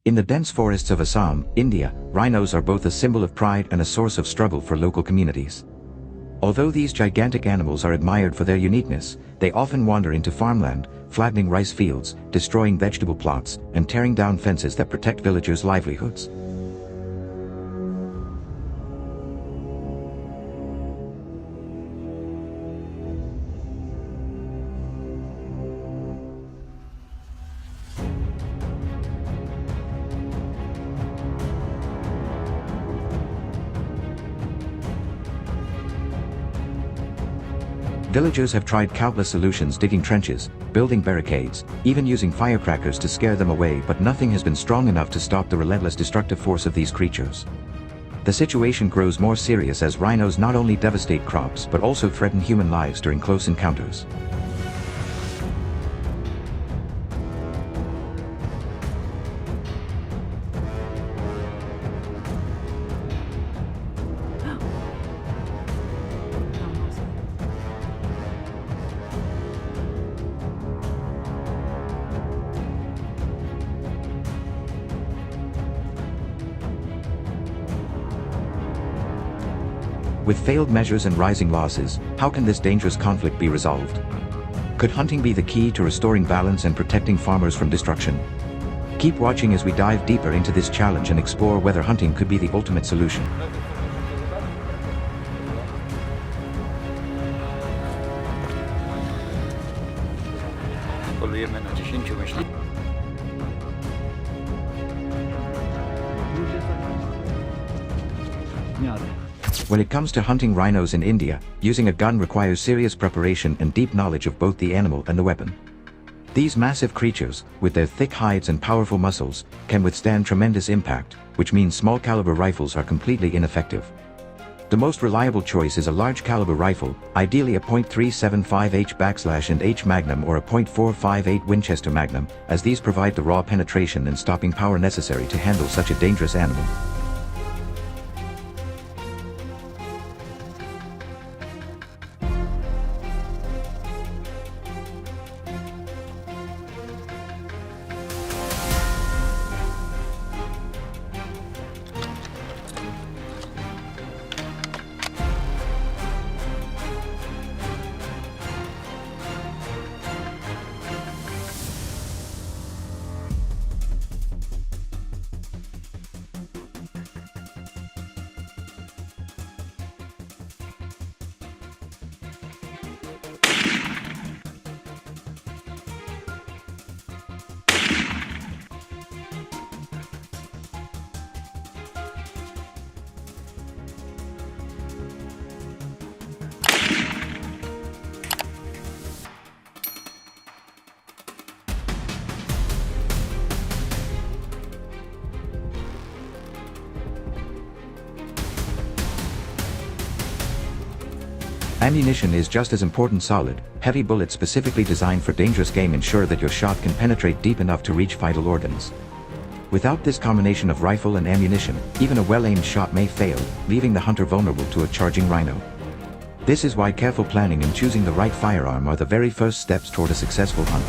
In the dense forests of Assam, India, rhinos are both a symbol of pride and a source of struggle for local communities. Although these gigantic animals are admired for their uniqueness, they often wander into farmland, flattening rice fields, destroying vegetable plots, and tearing down fences that protect villagers' livelihoods. Villagers have tried countless solutions, digging trenches, building barricades, even using firecrackers to scare them away, but nothing has been strong enough to stop the relentless destructive force of these creatures. The situation grows more serious as rhinos not only devastate crops but also threaten human lives during close encounters. With failed measures and rising losses, how can this dangerous conflict be resolved? Could hunting be the key to restoring balance and protecting farmers from destruction? Keep watching as we dive deeper into this challenge and explore whether hunting could be the ultimate solution. When it comes to hunting rhinos in India, using a gun requires serious preparation and deep knowledge of both the animal and the weapon. These massive creatures, with their thick hides and powerful muscles, can withstand tremendous impact, which means small caliber rifles are completely ineffective. The most reliable choice is a large caliber rifle, ideally a .375H/H Magnum or a .458 Winchester Magnum, as these provide the raw penetration and stopping power necessary to handle such a dangerous animal. Ammunition is just as important. Solid, heavy bullets specifically designed for dangerous game ensure that your shot can penetrate deep enough to reach vital organs. Without this combination of rifle and ammunition, even a well-aimed shot may fail, leaving the hunter vulnerable to a charging rhino. This is why careful planning and choosing the right firearm are the very first steps toward a successful hunt.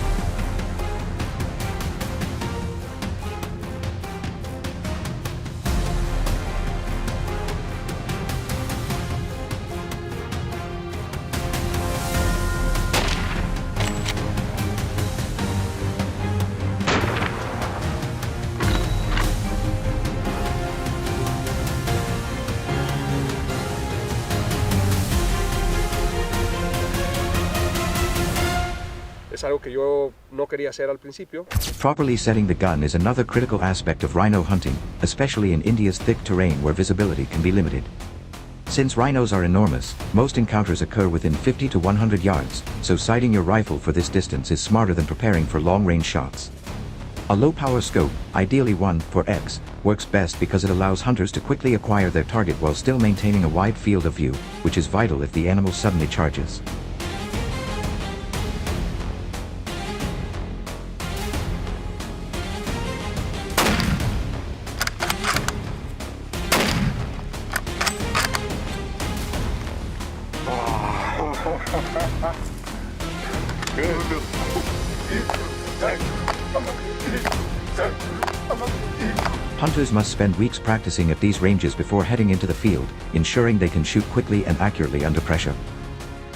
Es algo que yo no quería hacer al principio. Properly setting the gun is another critical aspect of rhino hunting, especially in India's thick terrain where visibility can be limited. Since rhinos are enormous, most encounters occur within 50 to 100 yards, so sighting your rifle for this distance is smarter than preparing for long-range shots. A low-power scope, ideally 1:X, works best because it allows hunters to quickly acquire their target while still maintaining a wide field of view, which is vital if the animal suddenly charges. Hunters must spend weeks practicing at these ranges before heading into the field, ensuring they can shoot quickly and accurately under pressure.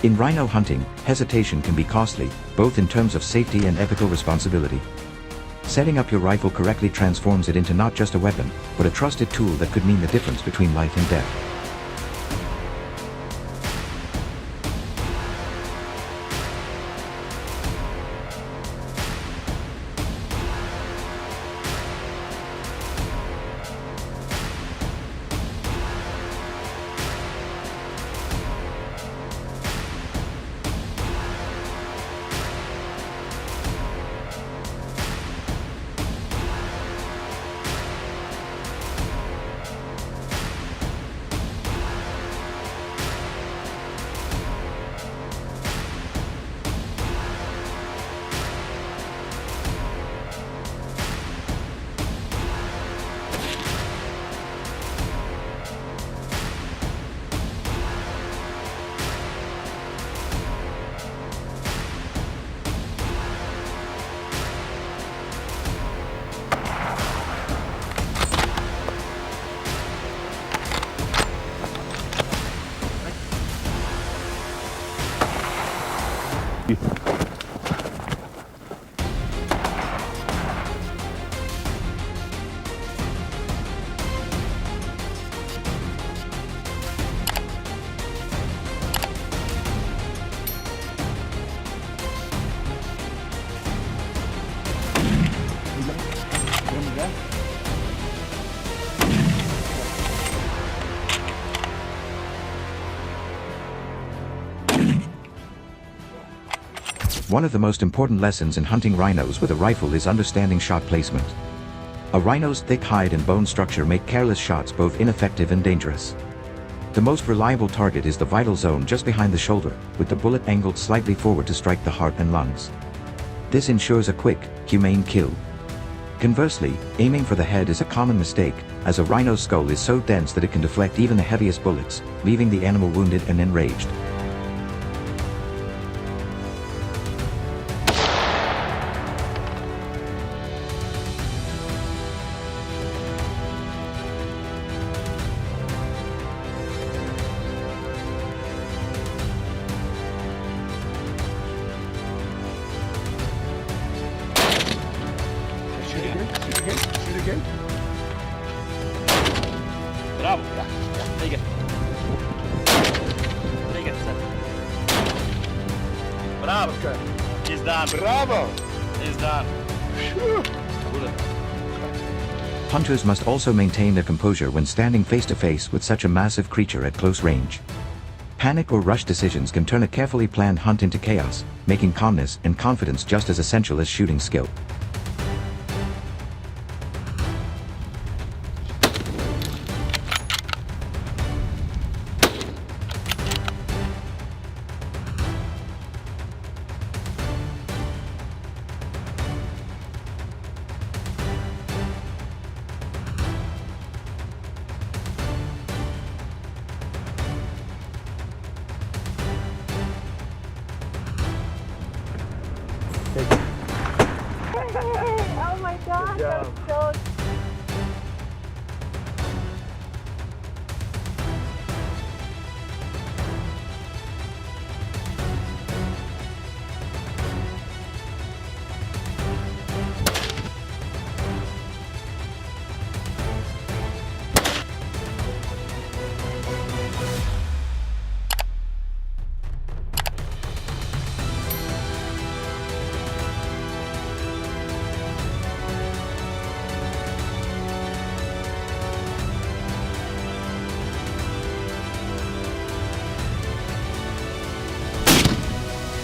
In rhino hunting, hesitation can be costly, both in terms of safety and ethical responsibility. Setting up your rifle correctly transforms it into not just a weapon, but a trusted tool that could mean the difference between life and death. One of the most important lessons in hunting rhinos with a rifle is understanding shot placement. A rhino's thick hide and bone structure make careless shots both ineffective and dangerous. The most reliable target is the vital zone just behind the shoulder, with the bullet angled slightly forward to strike the heart and lungs. This ensures a quick, humane kill. Conversely, aiming for the head is a common mistake, as a rhino's skull is so dense that it can deflect even the heaviest bullets, leaving the animal wounded and enraged. Shoot again. Bravo. Yeah. Take it. Take it, sir. Bravo. Okay. He's done. Bravo! He's done. Phew. Hunters must also maintain their composure when standing face to face with such a massive creature at close range. Panic or rush decisions can turn a carefully planned hunt into chaos, making calmness and confidence just as essential as shooting skill. Oh my God, Yeah. that's so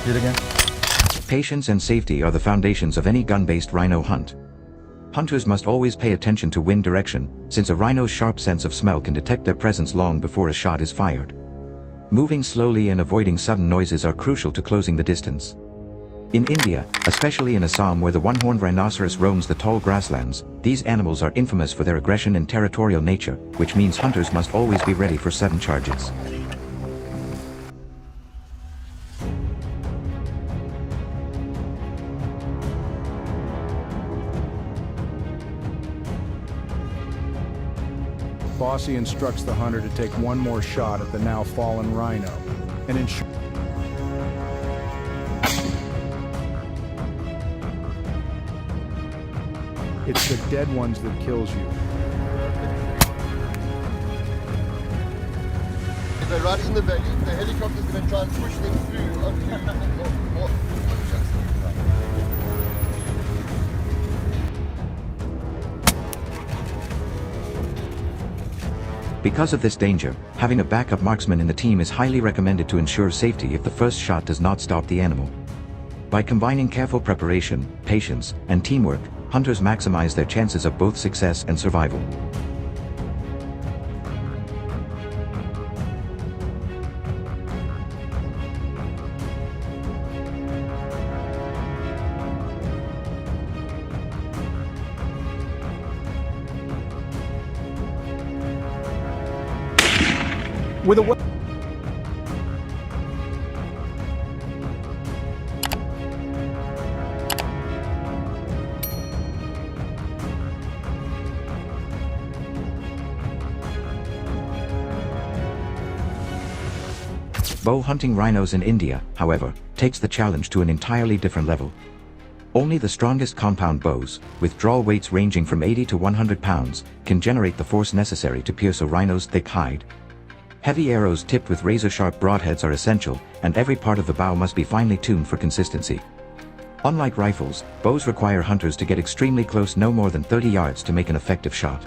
Do it again. Patience and safety are the foundations of any gun-based rhino hunt. Hunters must always pay attention to wind direction, since a rhino's sharp sense of smell can detect their presence long before a shot is fired. Moving slowly and avoiding sudden noises are crucial to closing the distance. In India, especially in Assam where the one-horned rhinoceros roams the tall grasslands, these animals are infamous for their aggression and territorial nature, which means hunters must always be ready for sudden charges. Bossy instructs the hunter to take one more shot at the now fallen rhino, and ensure it's the dead ones that kills you. If they're right in the valley, the helicopter's going to try and push them through onto Because of this danger, having a backup marksman in the team is highly recommended to ensure safety if the first shot does not stop the animal. By combining careful preparation, patience, and teamwork, hunters maximize their chances of both success and survival. With a Bow hunting rhinos in India, however, takes the challenge to an entirely different level. Only the strongest compound bows, with draw weights ranging from 80 to 100 pounds, can generate the force necessary to pierce a rhino's thick hide. Heavy arrows tipped with razor-sharp broadheads are essential, and every part of the bow must be finely tuned for consistency. Unlike rifles, bows require hunters to get extremely close, no more than 30 yards, to make an effective shot.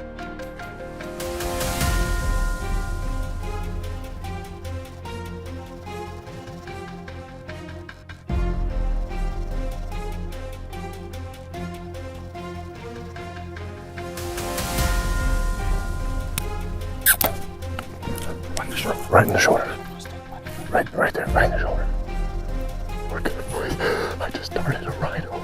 Right in the shoulder. Right there, right in the shoulder. We're good, boys. I just darted a rhino.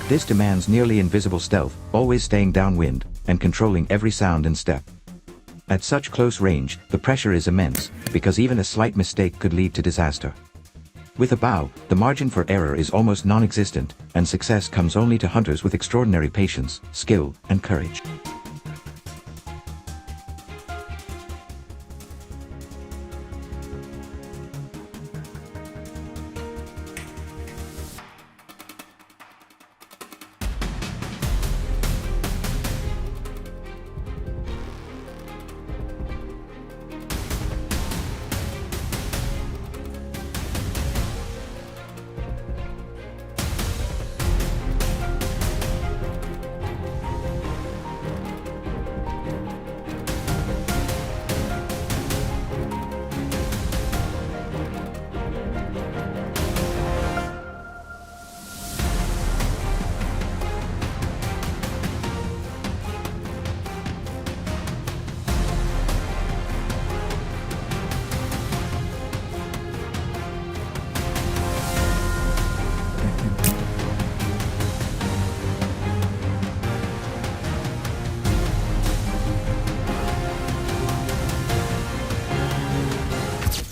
This demands nearly invisible stealth, always staying downwind, and controlling every sound and step. At such close range, the pressure is immense, because even a slight mistake could lead to disaster. With a bow, the margin for error is almost non-existent, and success comes only to hunters with extraordinary patience, skill, and courage.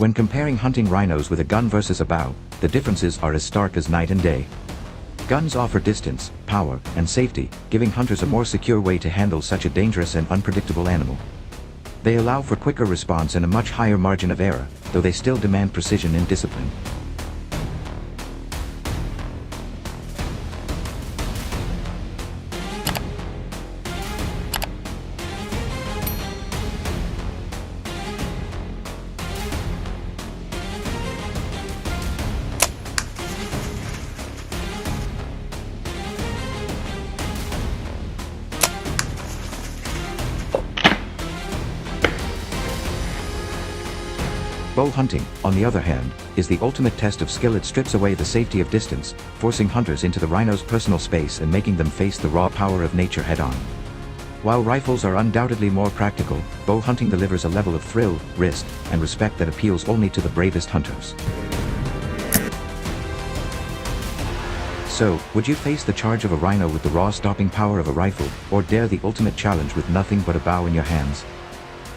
When comparing hunting rhinos with a gun versus a bow, the differences are as stark as night and day. Guns offer distance, power, and safety, giving hunters a more secure way to handle such a dangerous and unpredictable animal. They allow for quicker response and a much higher margin of error, though they still demand precision and discipline. Bow hunting, on the other hand, is the ultimate test of skill. It strips away the safety of distance, forcing hunters into the rhino's personal space and making them face the raw power of nature head-on. While rifles are undoubtedly more practical, bow hunting delivers a level of thrill, risk, and respect that appeals only to the bravest hunters. So, would you face the charge of a rhino with the raw stopping power of a rifle, or dare the ultimate challenge with nothing but a bow in your hands?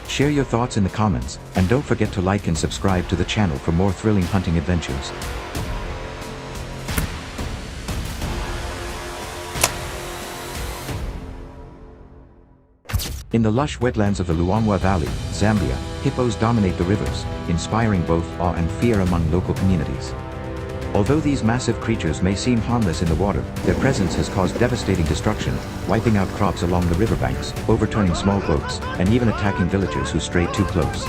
Share your thoughts in the comments, and don't forget to like and subscribe to the channel for more thrilling hunting adventures. In the lush wetlands of the Luangwa Valley, Zambia, hippos dominate the rivers, inspiring both awe and fear among local communities. Although these massive creatures may seem harmless in the water, their presence has caused devastating destruction, wiping out crops along the riverbanks, overturning small boats, and even attacking villagers who strayed too close.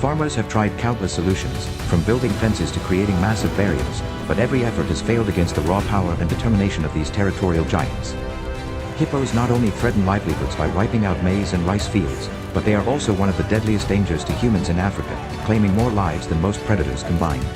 Farmers have tried countless solutions, from building fences to creating massive barriers, but every effort has failed against the raw power and determination of these territorial giants. Hippos not only threaten livelihoods by wiping out maize and rice fields, but they are also one of the deadliest dangers to humans in Africa, claiming more lives than most predators combined.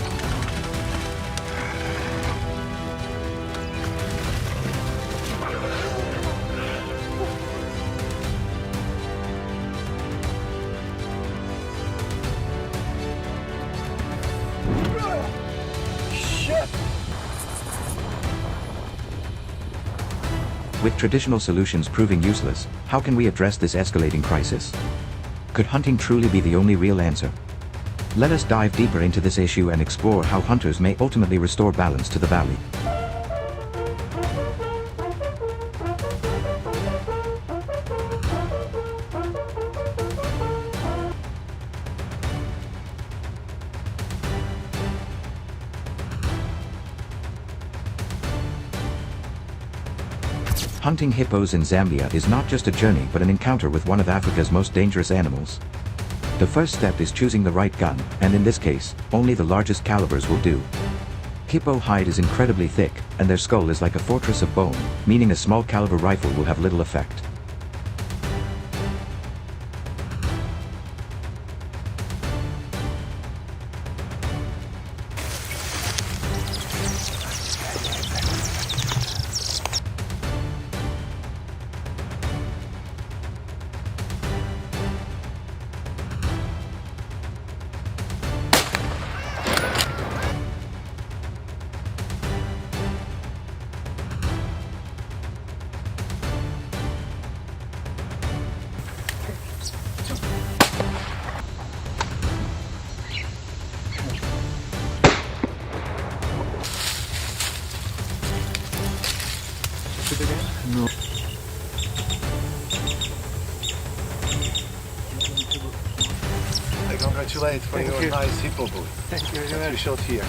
With traditional solutions proving useless, how can we address this escalating crisis? Could hunting truly be the only real answer? Let us dive deeper into this issue and explore how hunters may ultimately restore balance to the valley. Hunting hippos in Zambia is not just a journey but an encounter with one of Africa's most dangerous animals. The first step is choosing the right gun, and in this case, only the largest calibers will do. Hippo hide is incredibly thick, and their skull is like a fortress of bone, meaning a small caliber rifle will have little effect. No. I congratulate for your nice hippo boot. Thank you very That you much. shot here.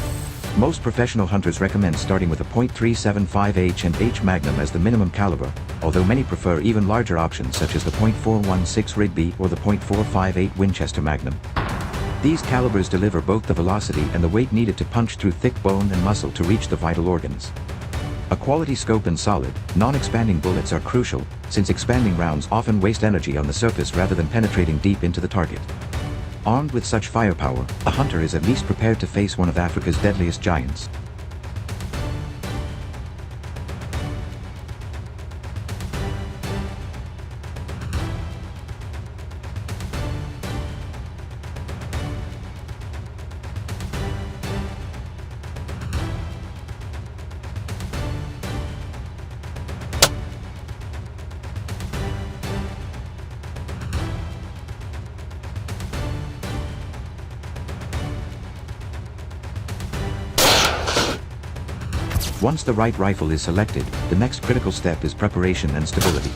Most professional hunters recommend starting with a .375H and H Magnum as the minimum caliber, although many prefer even larger options such as the .416 Rigby or the .458 Winchester Magnum. These calibers deliver both the velocity and the weight needed to punch through thick bone and muscle to reach the vital organs. A quality scope and solid, non-expanding bullets are crucial, since expanding rounds often waste energy on the surface rather than penetrating deep into the target. Armed with such firepower, a hunter is at least prepared to face one of Africa's deadliest giants. Once the right rifle is selected, the next critical step is preparation and stability.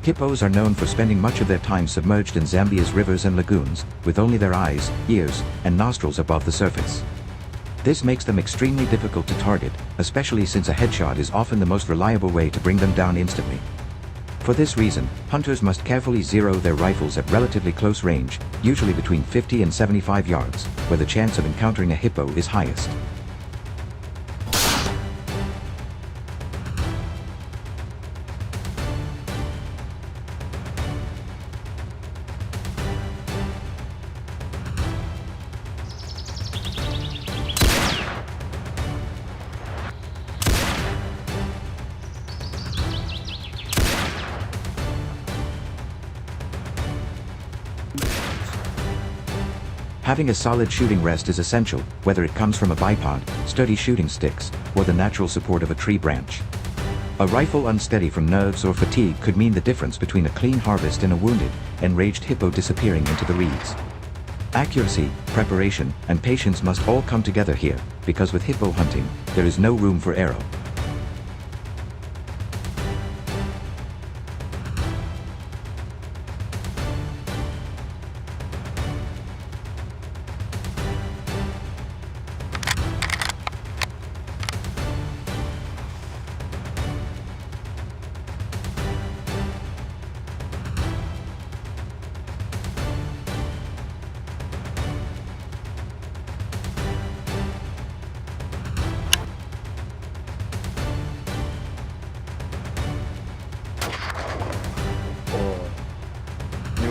Hippos are known for spending much of their time submerged in Zambia's rivers and lagoons, with only their eyes, ears, and nostrils above the surface. This makes them extremely difficult to target, especially since a headshot is often the most reliable way to bring them down instantly. For this reason, hunters must carefully zero their rifles at relatively close range, usually between 50 and 75 yards, where the chance of encountering a hippo is highest. Having a solid shooting rest is essential, whether it comes from a bipod, sturdy shooting sticks, or the natural support of a tree branch. A rifle unsteady from nerves or fatigue could mean the difference between a clean harvest and a wounded, enraged hippo disappearing into the reeds. Accuracy, preparation, and patience must all come together here, because with hippo hunting, there is no room for error.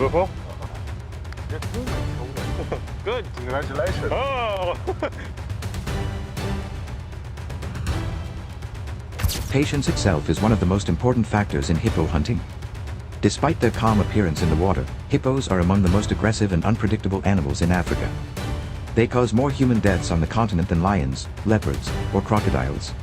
UFO? Good. Congratulations. Oh! Patience itself is one of the most important factors in hippo hunting. Despite their calm appearance in the water, hippos are among the most aggressive and unpredictable animals in Africa. They cause more human deaths on the continent than lions, leopards, or crocodiles.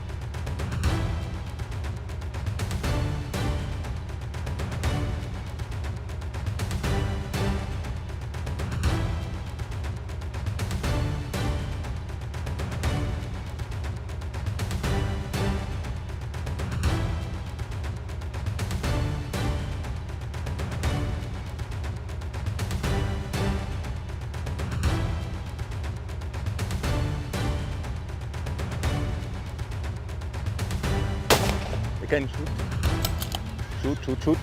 Again, shoot. Shoot, shoot, shoot.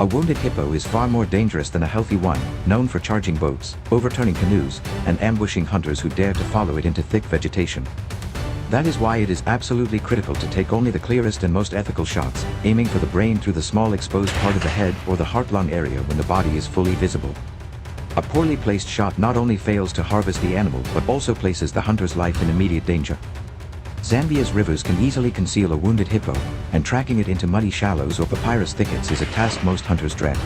A wounded hippo is far more dangerous than a healthy one, known for charging boats, overturning canoes, and ambushing hunters who dare to follow it into thick vegetation. That is why it is absolutely critical to take only the clearest and most ethical shots, aiming for the brain through the small exposed part of the head or the heart-lung area when the body is fully visible. A poorly placed shot not only fails to harvest the animal but also places the hunter's life in immediate danger. Zambia's rivers can easily conceal a wounded hippo, and tracking it into muddy shallows or papyrus thickets is a task most hunters dread.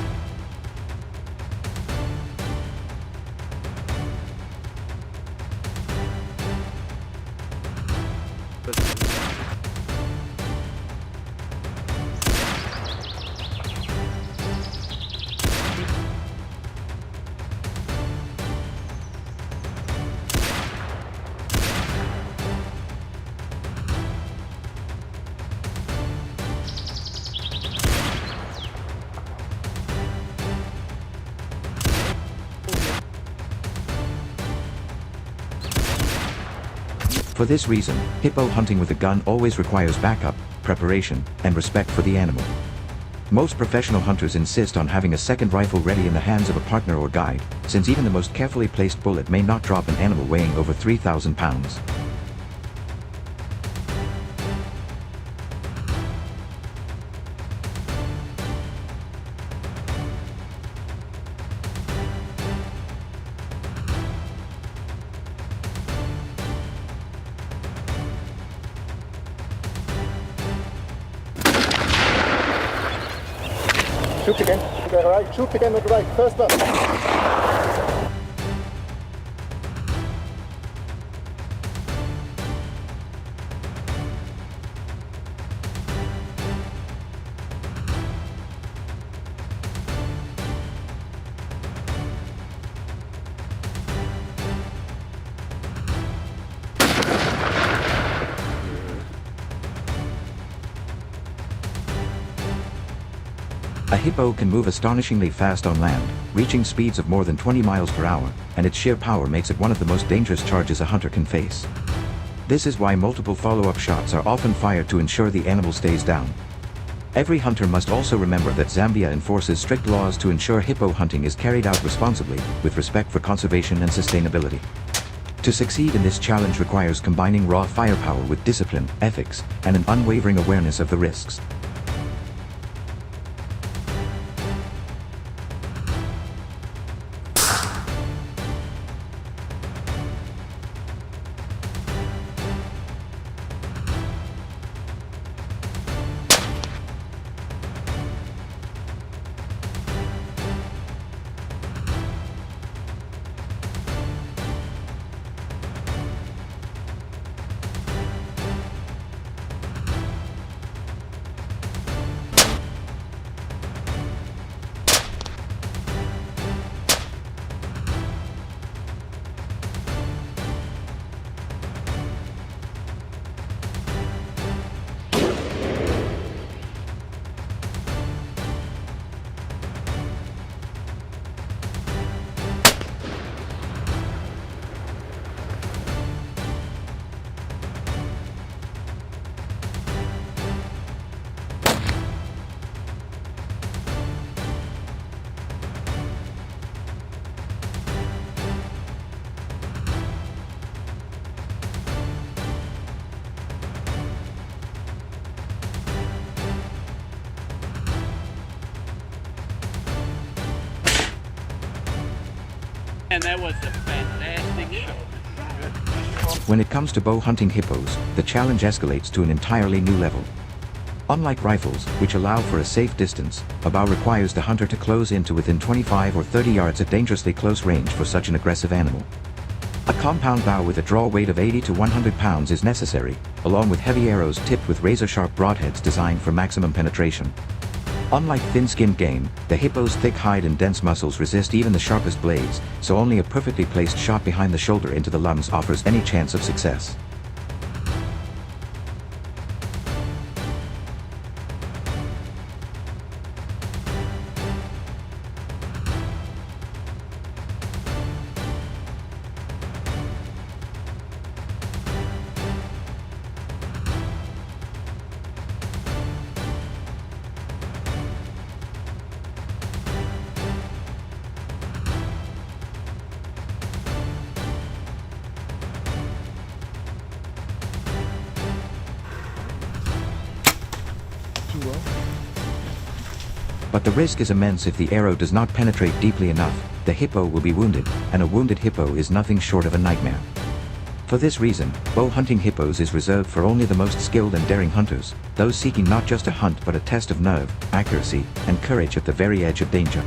For this reason, hippo hunting with a gun always requires backup, preparation, and respect for the animal. Most professional hunters insist on having a second rifle ready in the hands of a partner or guide, since even the most carefully placed bullet may not drop an animal weighing over 3,000 pounds. Shoot again. Okay, right. Shoot again with the right. First up. A hippo can move astonishingly fast on land, reaching speeds of more than 20 miles per hour, and its sheer power makes it one of the most dangerous charges a hunter can face. This is why multiple follow-up shots are often fired to ensure the animal stays down. Every hunter must also remember that Zambia enforces strict laws to ensure hippo hunting is carried out responsibly, with respect for conservation and sustainability. To succeed in this challenge requires combining raw firepower with discipline, ethics, and an unwavering awareness of the risks. And that was a fantastic shot. When it comes to bow hunting hippos, the challenge escalates to an entirely new level. Unlike rifles, which allow for a safe distance, a bow requires the hunter to close in to within 25 or 30 yards at dangerously close range for such an aggressive animal. A compound bow with a draw weight of 80 to 100 pounds is necessary, along with heavy arrows tipped with razor-sharp broadheads designed for maximum penetration. Unlike thin-skinned game, the hippo's thick hide and dense muscles resist even the sharpest blades, so only a perfectly placed shot behind the shoulder into the lungs offers any chance of success. But the risk is immense if the arrow does not penetrate deeply enough. The hippo will be wounded, and a wounded hippo is nothing short of a nightmare. For this reason, bow hunting hippos is reserved for only the most skilled and daring hunters, those seeking not just a hunt but a test of nerve, accuracy, and courage at the very edge of danger.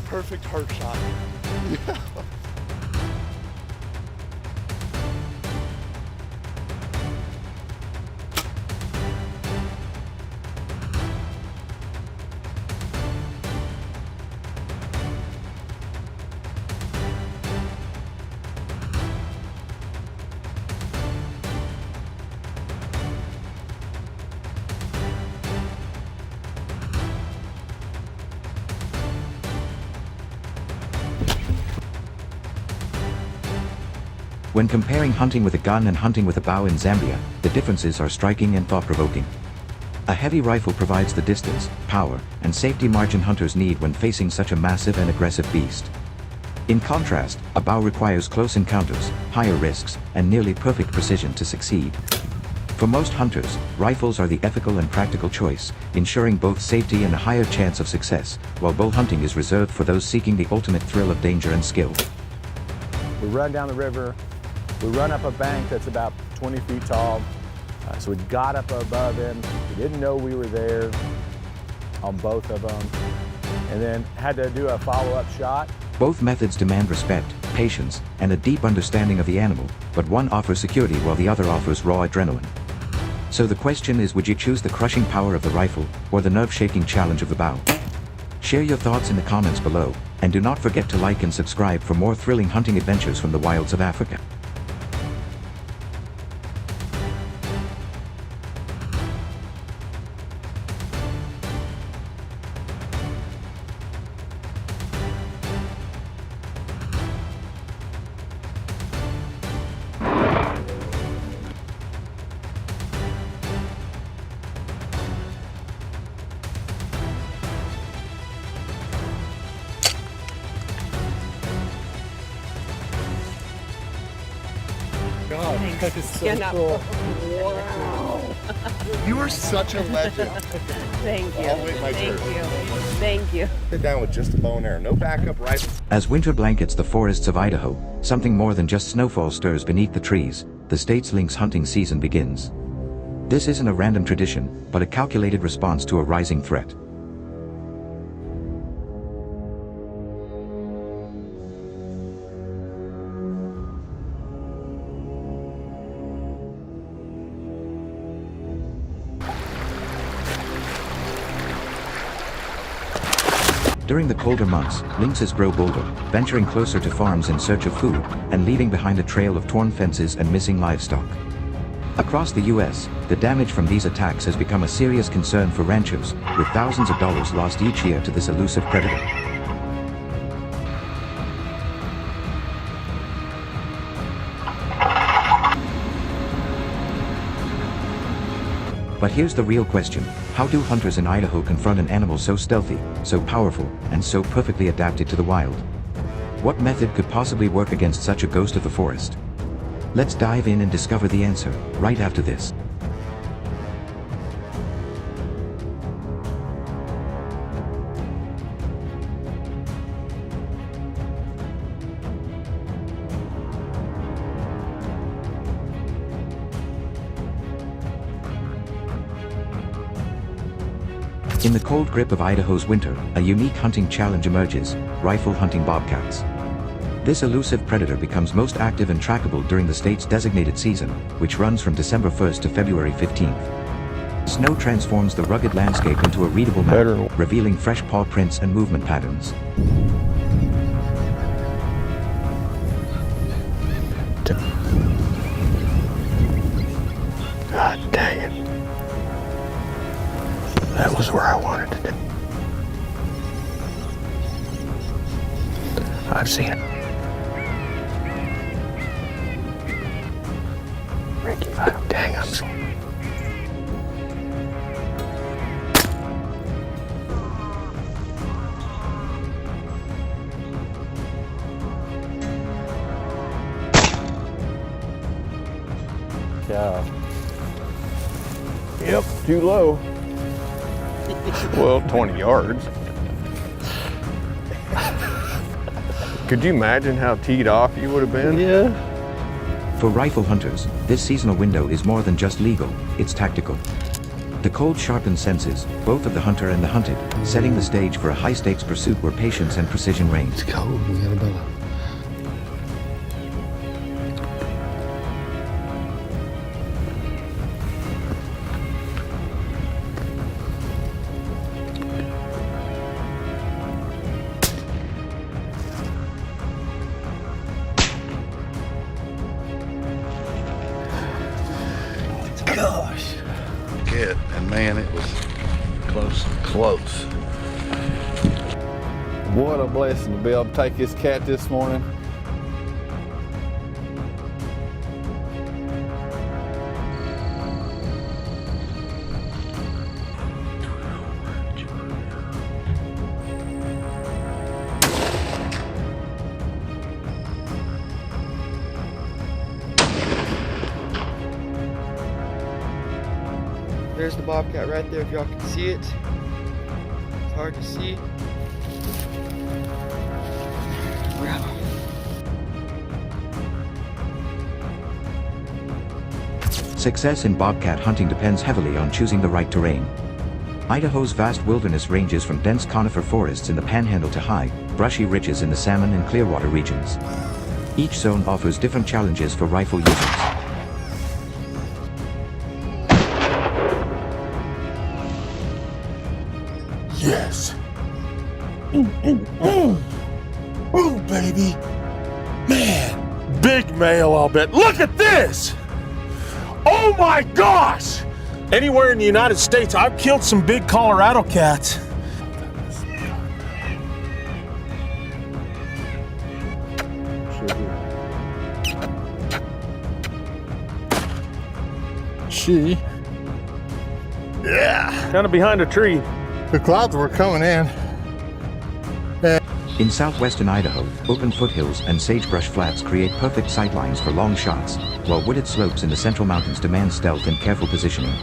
Perfect heart shot. When comparing hunting with a gun and hunting with a bow in Zambia, the differences are striking and thought-provoking. A heavy rifle provides the distance, power, and safety margin hunters need when facing such a massive and aggressive beast. In contrast, a bow requires close encounters, higher risks, and nearly perfect precision to succeed. For most hunters, rifles are the ethical and practical choice, ensuring both safety and a higher chance of success, while bow hunting is reserved for those seeking the ultimate thrill of danger and skill. We run down the river. We run up a bank that's about 20 feet tall. So we got up above him. We didn't know we were there on both of them. And then had to do a follow-up shot. Both methods demand respect, patience, and a deep understanding of the animal, but one offers security while the other offers raw adrenaline. So the question is, would you choose the crushing power of the rifle or the nerve-shaking challenge of the bow? Share your thoughts in the comments below, and do not forget to like and subscribe for more thrilling hunting adventures from the wilds of Africa. Thanks. That is so You know. cool. You are such a legend. Thank you. I'll wait my Thank turn. you. Thank you. Sit down with just a bow and arrow. No backup rifle. As winter blankets the forests of Idaho, something more than just snowfall stirs beneath the trees. The state's lynx hunting season begins. This isn't a random tradition, but a calculated response to a rising threat. During the colder months, lynxes grow bolder, venturing closer to farms in search of food, and leaving behind a trail of torn fences and missing livestock. Across the U.S., the damage from these attacks has become a serious concern for ranchers, with thousands of dollars lost each year to this elusive predator. But here's the real question: how do hunters in Idaho confront an animal so stealthy, so powerful, and so perfectly adapted to the wild? What method could possibly work against such a ghost of the forest? Let's dive in and discover the answer, right after this. In the cold grip of Idaho's winter, a unique hunting challenge emerges: rifle hunting bobcats. This elusive predator becomes most active and trackable during the state's designated season, which runs from December 1st to February 15th. Snow transforms the rugged landscape into a readable map, revealing fresh paw prints and movement patterns. God dang it. That was where I wanted to do. I've seen it. Ricky, oh, dang, I'm so... Cow. Yep, too low. Well, 20 yards. Could you imagine how teed off you would have been? Yeah. For rifle hunters, this seasonal window is more than just legal, it's tactical. The cold sharpens senses, both of the hunter and the hunted, setting the stage for a high-stakes pursuit where patience and precision reign. It's cold, we got a bellow. Gosh. Kid, and man, it was close. What a blessing to be able to take this cat this morning. There's the bobcat right there, if y'all can see it. It's hard to see. Grab him. Success in bobcat hunting depends heavily on choosing the right terrain. Idaho's vast wilderness ranges from dense conifer forests in the panhandle to high, brushy ridges in the Salmon and Clearwater regions. Each zone offers different challenges for rifle users. Yes. Ooh, baby. Man, big male, I'll bet. Look at this! Oh my gosh! Anywhere in the United States, I've killed some big Colorado cats. She. Yeah. Kind of behind a tree. The clouds were coming in. In southwestern Idaho, open foothills and sagebrush flats create perfect sightlines for long shots, while wooded slopes in the central mountains demand stealth and careful positioning.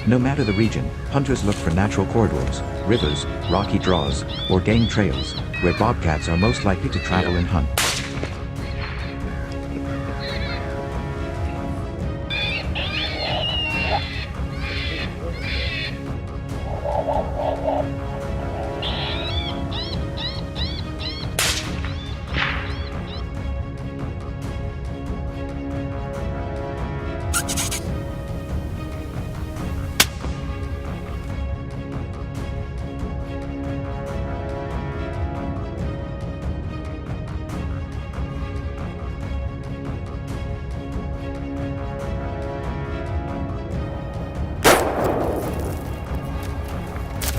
No matter the region, hunters look for natural corridors, rivers, rocky draws, or game trails, where bobcats are most likely to travel and hunt.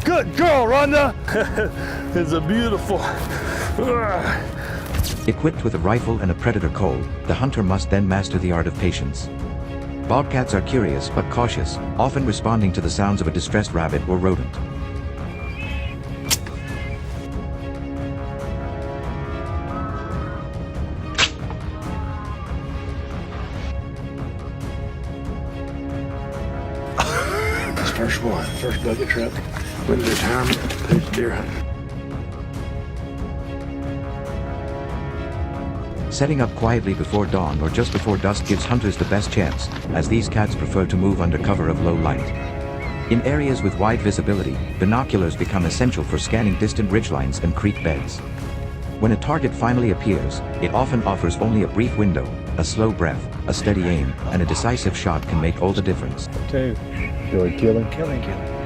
Good girl, Rhonda. It's a beautiful. Equipped with a rifle and a predator call, the hunter must then master the art of patience. Bobcats are curious but cautious, often responding to the sounds of a distressed rabbit or rodent. First one, first bucket truck. Went to retirement, takes deer hunting. Setting up quietly before dawn or just before dusk gives hunters the best chance, as these cats prefer to move under cover of low light. In areas with wide visibility, binoculars become essential for scanning distant ridgelines and creek beds. When a target finally appears, it often offers only a brief window. A slow breath, a steady aim, and a decisive shot can make all the difference. Two. Do we kill him? Kill him, kill him.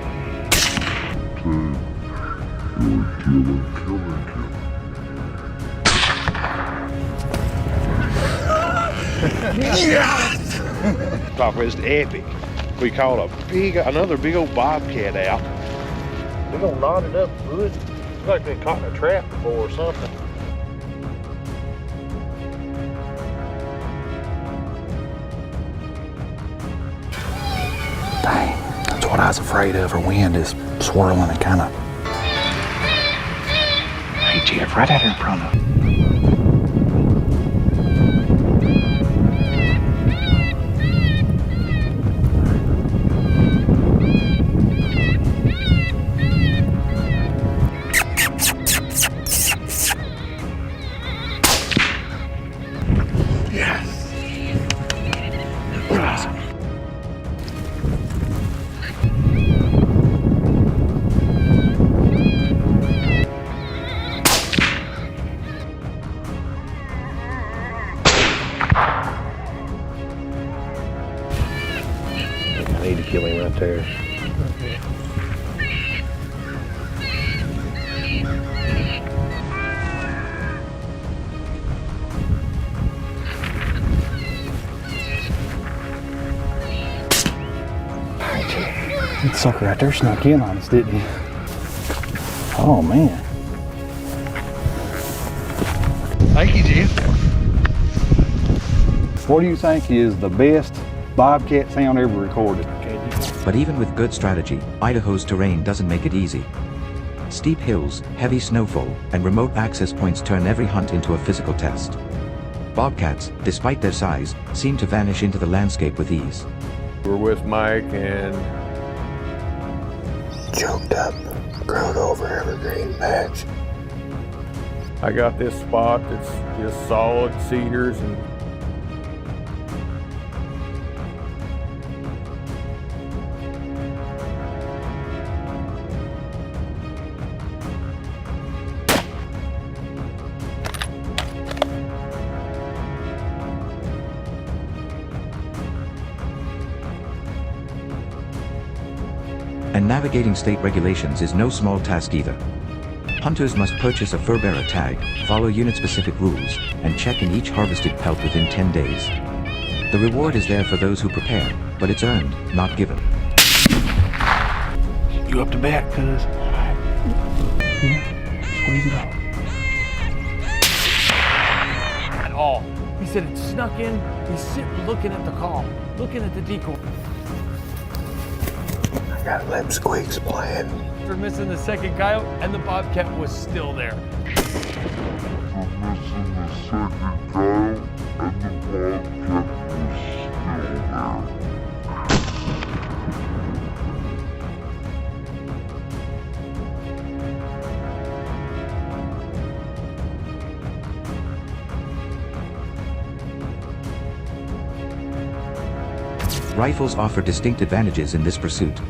Talk was epic. We caught another big old bobcat out. They're gonna knot it up good. It's like they caught in a trap before or something. Dang, that's what I was afraid of. Her wind is swirling and kind of. Hey, Jeff, right out here in front of. I need to kill him right there. That sucker right there snuck in on us, didn't he? Oh, man. Thank you, Jeff. What do you think is the best bobcat sound ever recorded? But even with good strategy, Idaho's terrain doesn't make it easy. Steep hills, heavy snowfall, and remote access points turn every hunt into a physical test. Bobcats, despite their size, seem to vanish into the landscape with ease. We're with Mike and Choked up, grown over evergreen patch. I got this spot that's just solid cedars and And navigating state regulations is no small task either. Hunters must purchase a fur bearer tag, follow unit-specific rules, and check in each harvested pelt within 10 days. The reward is there for those who prepare, but it's earned, not given. You up to bat, cuz? Yeah, squeeze it out. At all. He said it snuck in. He's sitting looking at the call, looking at the decoy. Got lip squeaks playing. After missing the second coyote, and the bobcat was still there. Rifles offer distinct advantages in this pursuit.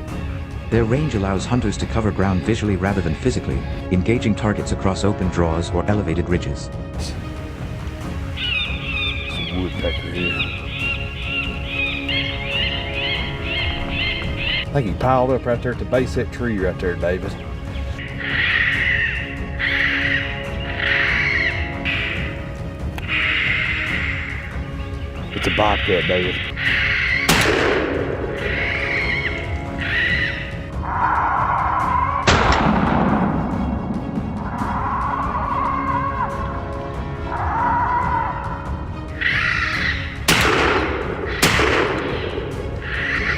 Their range allows hunters to cover ground visually rather than physically, engaging targets across open draws or elevated ridges. Some woodpecker here. I think he piled up right there at the base of that tree right there, David. It's a bobcat, David.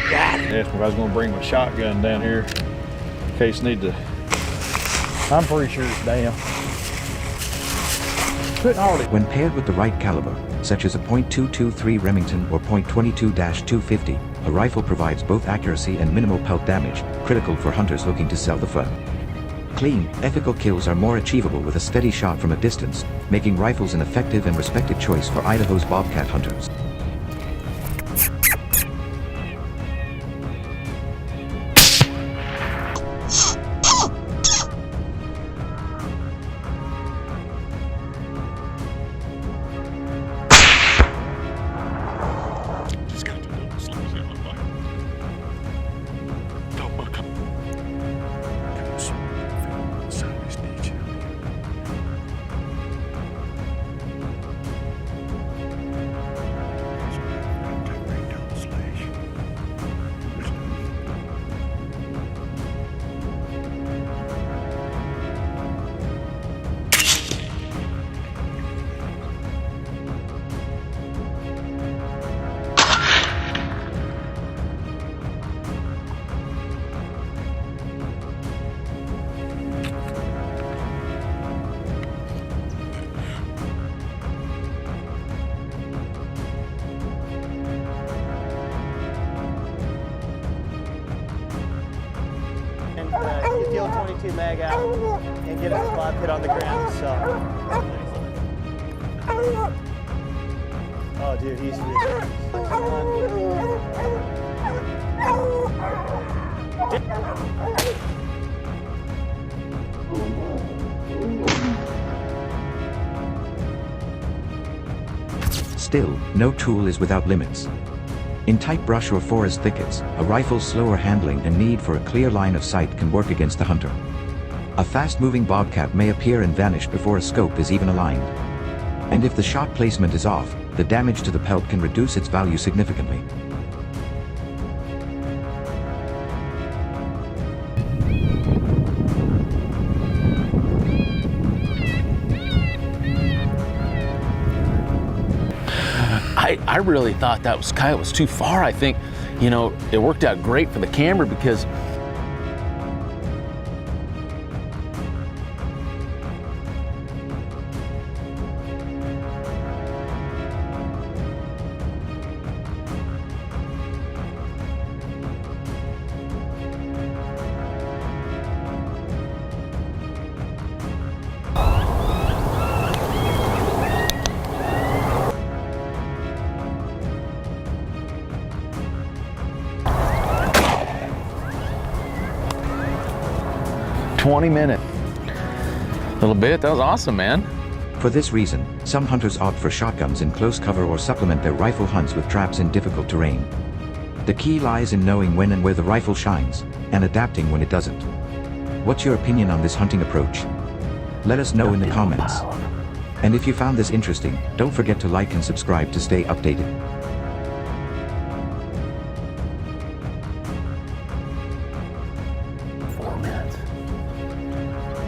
Asked me if I was going to bring my shotgun down here in case need to. I'm pretty sure it's down. Couldn't hardly. When paired with the right caliber, such as a .223 Remington or .22-250, a rifle provides both accuracy and minimal pelt damage, critical for hunters looking to sell the fur. Clean, ethical kills are more achievable with a steady shot from a distance, making rifles an effective and respected choice for Idaho's bobcat hunters. Get the old 22 mag out and get a spot pit on the ground. So, oh, dude, he's really. Still, no tool is without limits. In tight brush or forest thickets, a rifle's slower handling and need for a clear line of sight can work against the hunter. A fast-moving bobcat may appear and vanish before a scope is even aligned. And if the shot placement is off, the damage to the pelt can reduce its value significantly. I really thought that coyote was too far. I think, you know, it worked out great for the camera because minutes. A little bit. That was awesome, man. For this reason, some hunters opt for shotguns in close cover or supplement their rifle hunts with traps in difficult terrain. The key lies in knowing when and where the rifle shines, and adapting when it doesn't. What's your opinion on this hunting approach? Let us know in the comments. And if you found this interesting, don't forget to like and subscribe to stay updated.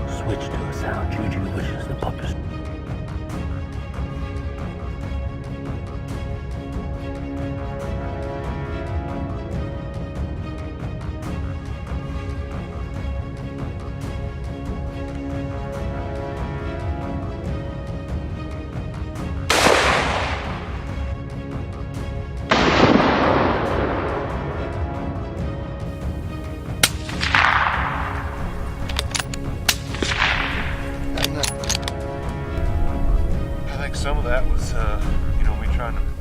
Switch to a sound juju, which is the puppet. that was, you know, me trying to